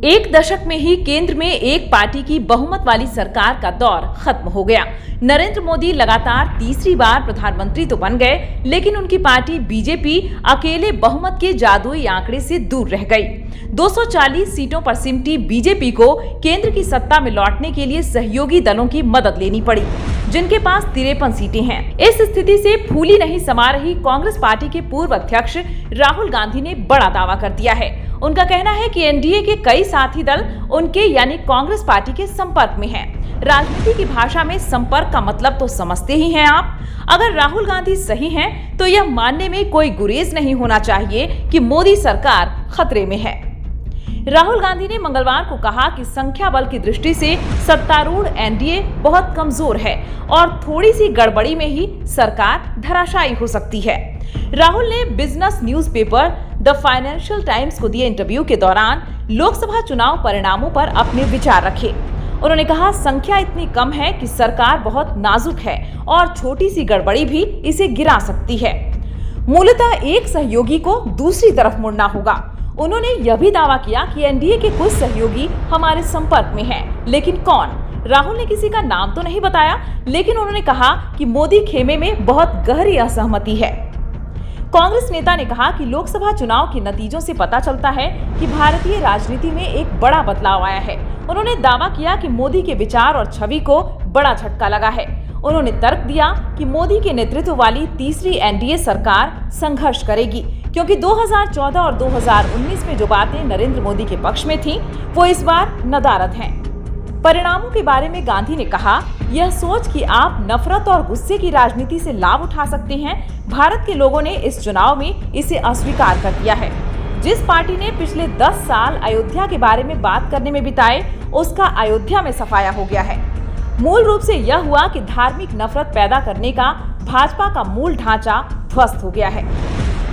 एक दशक में ही केंद्र में एक पार्टी की बहुमत वाली सरकार का दौर खत्म हो गया। नरेंद्र मोदी लगातार तीसरी बार प्रधानमंत्री तो बन गए, लेकिन उनकी पार्टी बीजेपी अकेले बहुमत के जादुई आंकड़े से दूर रह गई। 240 सीटों पर सिमटी बीजेपी को केंद्र की सत्ता में लौटने के लिए सहयोगी दलों की मदद लेनी पड़ी, जिनके पास 53 सीटें हैं। इस स्थिति से फूली नहीं समा रही कांग्रेस पार्टी के पूर्व अध्यक्ष राहुल गांधी ने बड़ा दावा कर दिया है। उनका कहना है कि एनडीए के कई साथी दल उनके यानी कांग्रेस पार्टी के संपर्क में हैं। राजनीति की भाषा में संपर्क का मतलब तो समझते ही हैं आप। अगर राहुल गांधी सही हैं, तो यह मानने में कोई गुरेज नहीं होना चाहिए कि मोदी सरकार खतरे में है। राहुल गांधी ने मंगलवार को कहा कि संख्या बल की दृष्टि से सत्तारूढ़ एनडीए बहुत कमजोर है और थोड़ी सी गड़बड़ी में ही सरकार धराशायी हो सकती है। राहुल ने business newspaper the financial times को दिए इंटरव्यू के दौरान लोकसभा चुनाव परिणामों पर अपने विचार रखे। उन्होंने कहा, संख्या इतनी कम है कि सरकार बहुत नाजुक है और छोटी सी गड़बड़ी भी इसे गिरा सकती है। मूलतः एक सहयोगी को दूसरी तरफ मुड़ना होगा। उन्होंने यह भी दावा किया कि एनडीए के कुछ सहयोगी हमारे संपर्क में हैं, लेकिन कौन? राहुल ने किसी का नाम तो नहीं बताया, लेकिन उन्होंने कहा कि मोदी खेमे में बहुत गहरी असहमति है। कांग्रेस नेता ने कहा कि लोकसभा चुनाव के नतीजों से पता चलता है कि भारतीय राजनीति में एक बड़ा बदलाव आया है। उन्होंने दावा किया कि मोदी के विचार और छवि को बड़ा झटका लगा है। उन्होंने तर्क दिया कि मोदी के नेतृत्व वाली तीसरी एनडीए सरकार संघर्ष करेगी, क्योंकि 2014 और 2019 में जो बातें नरेंद्र मोदी के पक्ष में थीं, वो इस बार नदारद हैं। परिणामों के बारे में गांधी ने कहा, यह सोच कि आप नफरत और गुस्से की राजनीति से लाभ उठा सकते हैं, भारत के लोगों ने इस चुनाव में इसे अस्वीकार कर दिया है। जिस पार्टी ने पिछले 10 साल अयोध्या के बारे में बात करने में बिताए, उसका अयोध्या में सफाया हो गया है। मूल रूप से यह हुआ कि धार्मिक नफरत पैदा करने का भाजपा का मूल ढांचा ध्वस्त हो गया है।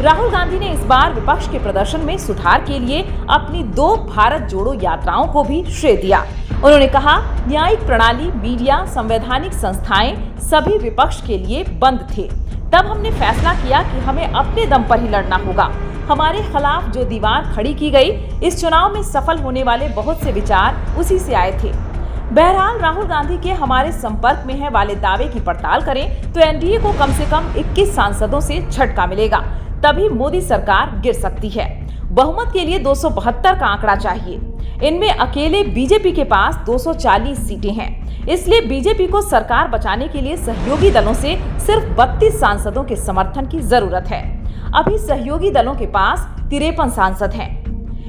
राहुल गांधी ने इस बार विपक्ष के प्रदर्शन में सुधार के लिए अपनी 2 भारत जोड़ो यात्राओं को भी श्रेय दिया। उन्होंने कहा, न्यायिक प्रणाली, मीडिया, संवैधानिक संस्थाएं सभी विपक्ष के लिए बंद थे। तब हमने फैसला किया कि हमें अपने दम पर ही लड़ना होगा। हमारे खिलाफ जो दीवार खड़ी की गई, इस चुनाव में सफल होने वाले बहुत से विचार उसी से आए थे। बहरहाल, राहुल गांधी के हमारे संपर्क में है वाले दावे की पड़ताल करें तो एनडीए को कम से कम 21 सांसदों से झटका मिलेगा, तभी मोदी सरकार गिर सकती है। बहुमत के लिए 272 का आंकड़ा चाहिए। इनमें अकेले बीजेपी के पास 240 सीटें हैं। इसलिए बीजेपी को सरकार बचाने के लिए सहयोगी दलों से सिर्फ 32 सांसदों के समर्थन की जरूरत है। अभी सहयोगी दलों के पास 53 सांसद हैं।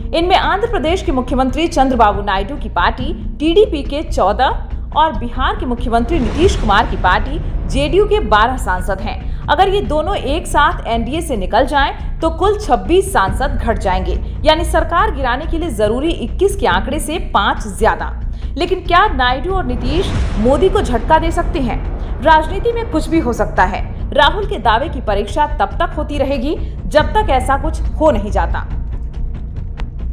इनमें आंध्र प्रदेश के मुख्यमंत्री चंद्रबाबू नायडू की पार्टी टीडीपी के 14 और बिहार के मुख्यमंत्री नीतीश कुमार की पार्टी जेडीयू के 12 सांसद हैं। अगर ये दोनों एक साथ एनडीए से निकल जाएं, तो कुल 26 सांसद घट जाएंगे, यानी सरकार गिराने के लिए जरूरी 21 के आंकड़े से 5 ज्यादा। लेकिन क्या नायडू और नीतीश मोदी को झटका दे सकते हैं? राजनीति में कुछ भी हो सकता है। राहुल के दावे की परीक्षा तब तक होती रहेगी जब तक ऐसा कुछ हो नहीं जाता।